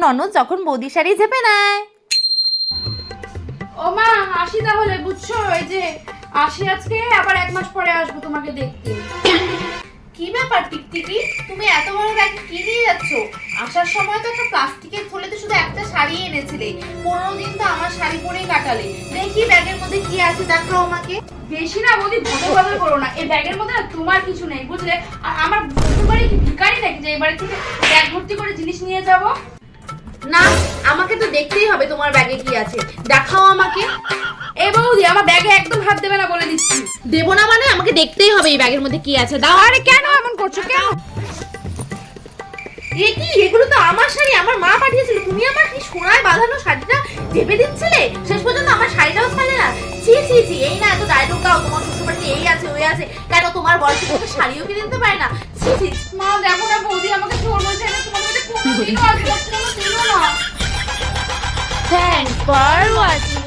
ননদ যখন বৌদি শাড়ি চেপে নেয়। ও মা আসি তাহলে, বুঝছো? এই যে আসি আজকে, আবার 1 মাস পরে আসবো তোমাকে দেখতে। কি ব্যাপার টিকটিকি, তুমি এত বড় ব্যাগ কি নিয়ে যাচ্ছ? আসার সময় তো একটা প্লাস্টিকের থলেতে শুধু একটা শাড়ি এনেছিলে, 15 দিন তো আমার শাড়ি পরেই কাটালে। দেখি ব্যাগের মধ্যে কি আছে, দেখাও আমাকে। বেশি না বৌদি, বদল বদল করো না। এই ব্যাগের মধ্যে না তোমার কিছু নেই, বুঝলে? আর আমার শ্বশুর বাড়ি কি ভিখারি নাকি যে এই বাড়ি থেকে ব্যাগ ভর্তি করে জিনিস নিয়ে যাব? না, আমাকে তো দেখতেই হবে তোমার ব্যাগে কি আছে, দেখাও আমাকে। এই বৌদি, আমার ব্যাগে একদম হাত দেবে না বলে দিচ্ছি। দেবো না মানে? আমাকে দেখতেই হবে এই ব্যাগের মধ্যে কি আছে, দাও। আরে কেন এমন করছো, কেন? এ কি, এগুলো তো আমার শাড়ি, আমার মা পাঠিয়েছিল। তুমি আমার কি সোনায় বাঁধানো শাড়িটা চেপে দিচ্ছিলে? শেষ পর্যন্ত আমার শাড়িটাও ছাড়লে না। ছি ছি ছি, এই না এত ডায়লগ দাও, তোমার শ্বশুরবাড়িতে এই আছে ওই আছে, কেন তোমার বয়সে তো শাড়িও কিনে দিতে পারে না? ছি ছি। মা দেখো না বৌদি, আমাকে চোর বলছে না, তোমার মধ্যে কোনোদিনও আসবে না। Thanks for watching.